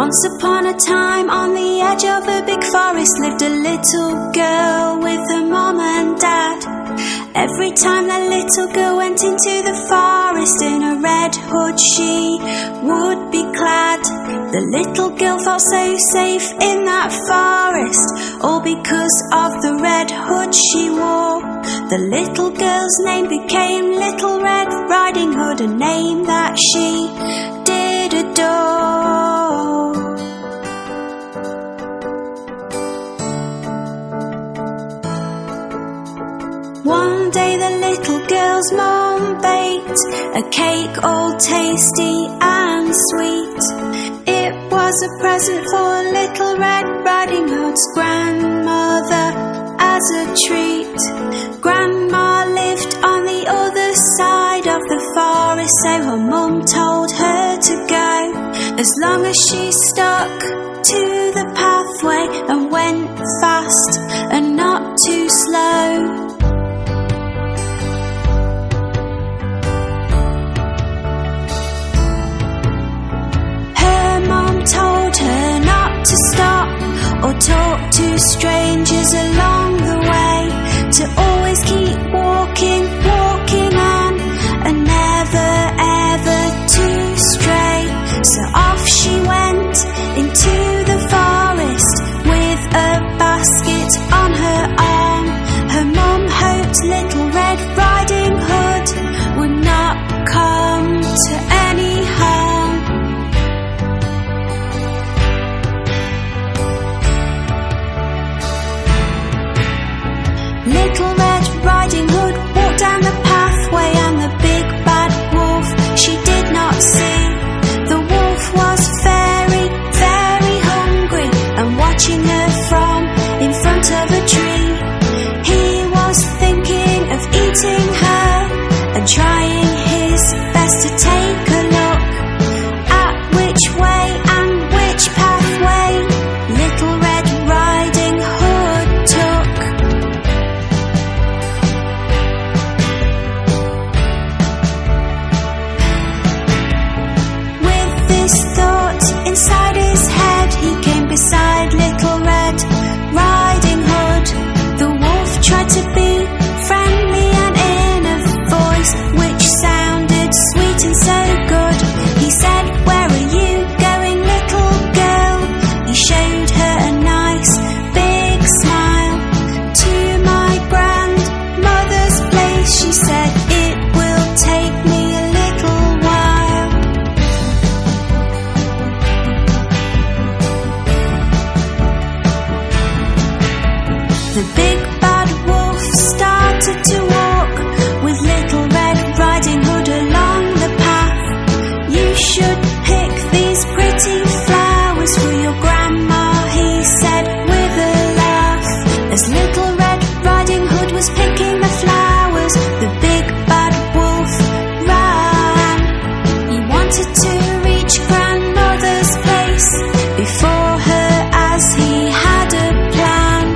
Once upon a time, on the edge of a big forest, lived a little girl with her mom and dad. Every time that little girl went into the forest, in a red hood she would be clad. The little girl felt so safe in that forest, all because of the red hood she wore. The little girl's name became Little Red Riding Hood, a name that she did adore. One day the little girl's mom baked a cake all tasty and sweet. It was a present for Little Red Riding Hood's grandmother as a treat. Grandma lived on the other side of the forest, so her mum told her to go, as long as she stuck to the pathway and went fast and not too slow. Told her not to stop or talk to strangers along the way, to always keep walking, walking on, and never ever to stray. So off she went into the forest with a basket on her arm. Her mum hoped Little Red Riding Hood would not come to any harm. Little Red Riding Hood walked down the pathway, and the big bad wolf she did not see. The wolf was very, very hungry and watching her from in front of a tree. He was thinking of eating her and trying his best to take a look at which way and which pathway Little Red Riding Hood took. Thought inside his head, he came beside Little Red Riding Hood. The wolf tried to be friendly and in a voice which sounded sweet and so good. He said, "Where are you going, little girl?" He showed her a nice big smile. "To my grandmother's place," she said, "it will take me a little while." The big bad wolf started to walk with Little Red Riding Hood along the path. "You should pick these pretty flowers for your grandma," he said with a laugh. As Little Red Riding Hood was picking the flowers, the big bad wolf ran. He wanted to reach grandmother's place before her, as he had a plan.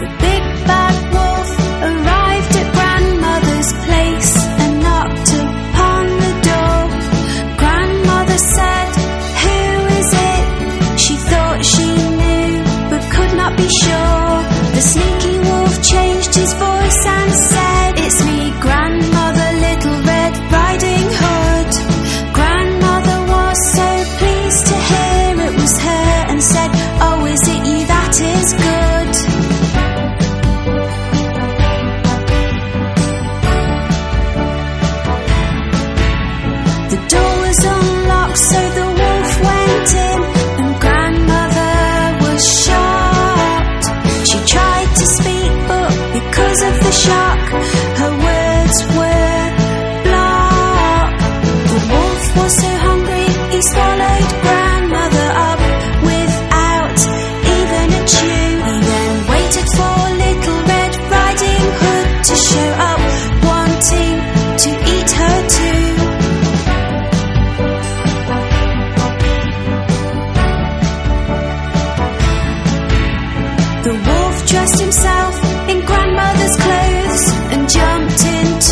The big bad wolf arrived at grandmother's place and knocked upon the door. Grandmother said, "Who is it?" She thought she knew but could not be sure. The sneaky wolf changed his voice and said, "It's me, grandmother, Little Red Riding Hood." Grandmother was so pleased to hear it was her and said, "Oh, is it you? That is good." The door was unlocked, so the wolf went in, and grandmother was shocked. She tried to speak, but because of the shock, her words were blocked. The wolf was so hungry, he swallowed grandmother up without even a chew. He then waited for Little Red Riding Hood to show up, wanting to eat her too. The wolf dressed himself in grandmother's clothes and jumped into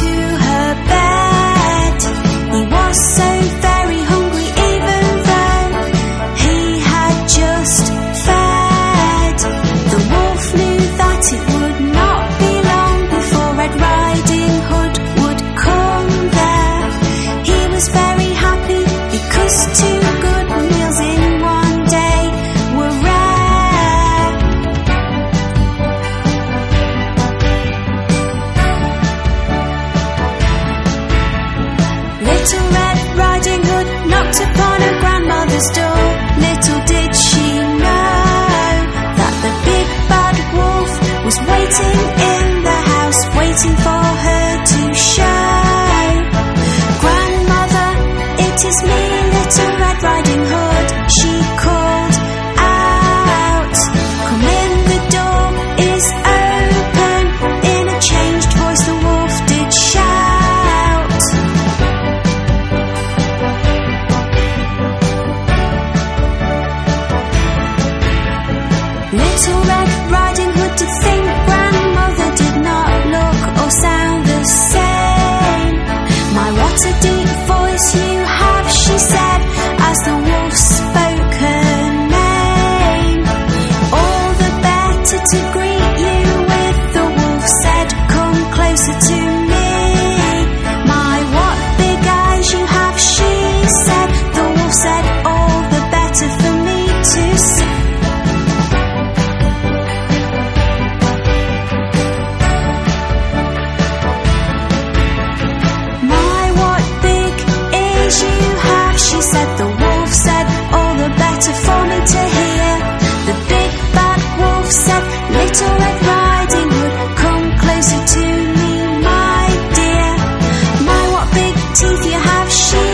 is me, Little Red Riding Hood, she called out. Come in, the door is open. In a changed voice the wolf did shout. Little Red Riding Hood did think grandmother did not look or sound the same. My, what a deep voice you have, she said, as the wolf spoke her name. All the better to greet you with, the wolf said, come closer to me. My, what big eyes you have, she said, the wolf said, all the better for me to see. She said, the wolf said, all the better for me to hear. The big bad wolf said, Little Red Riding Hood, come closer to me, my dear. My, what big teeth you have, she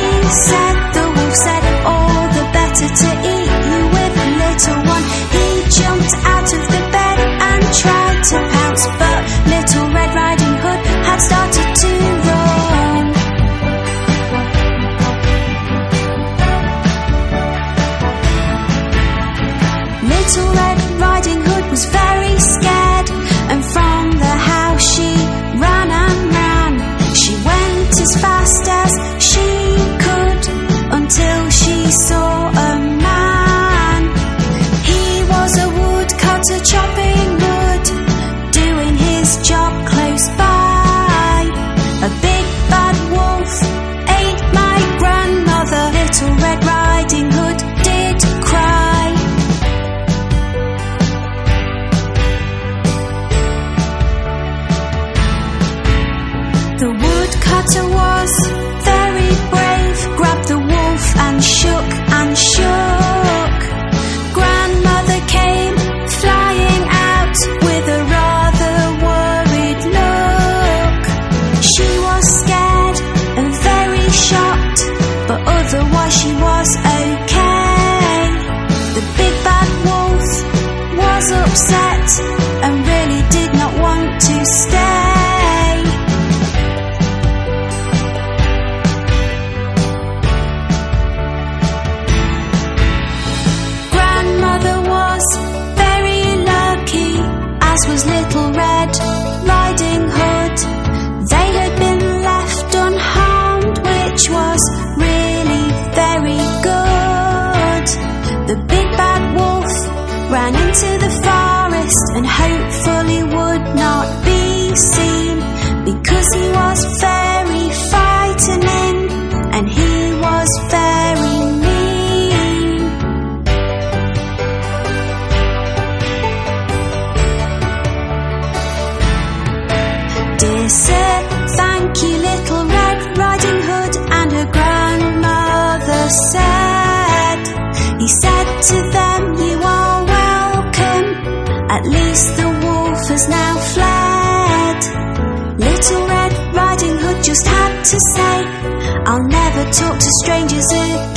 said. The wolf said, all the better to eat you with, little one. He jumped out of the bed and tried to pounce, but Little Red Riding Hood had started to run. Little Red Riding Hood was very scared, and from the house she ran and ran. She went as fast as she could until she saw a man. He was a woodcutter chopping wood, doing his job close by. A big bad wolf ate my grandmother. Little Red Riding Hood did cry. The woodcutter was very brave, grabbed the wolf and shook and shook. Grandmother came flying out with a rather worried look. She was scared and very shocked, but otherwise she was okay. The big bad wolf was upset and really did not want to stay. Was Little Red Riding Hood. They had been left unharmed, which was really very good. The big bad wolf ran into the forest and hopefully would not be seen, because he was very frightening and he was very mean. Dear sir, thank you, Little Red Riding Hood, and her grandmother said. He said to them, you are welcome, at least the wolf has now fled. Little Red Riding Hood just had to say, I'll never talk to strangers again.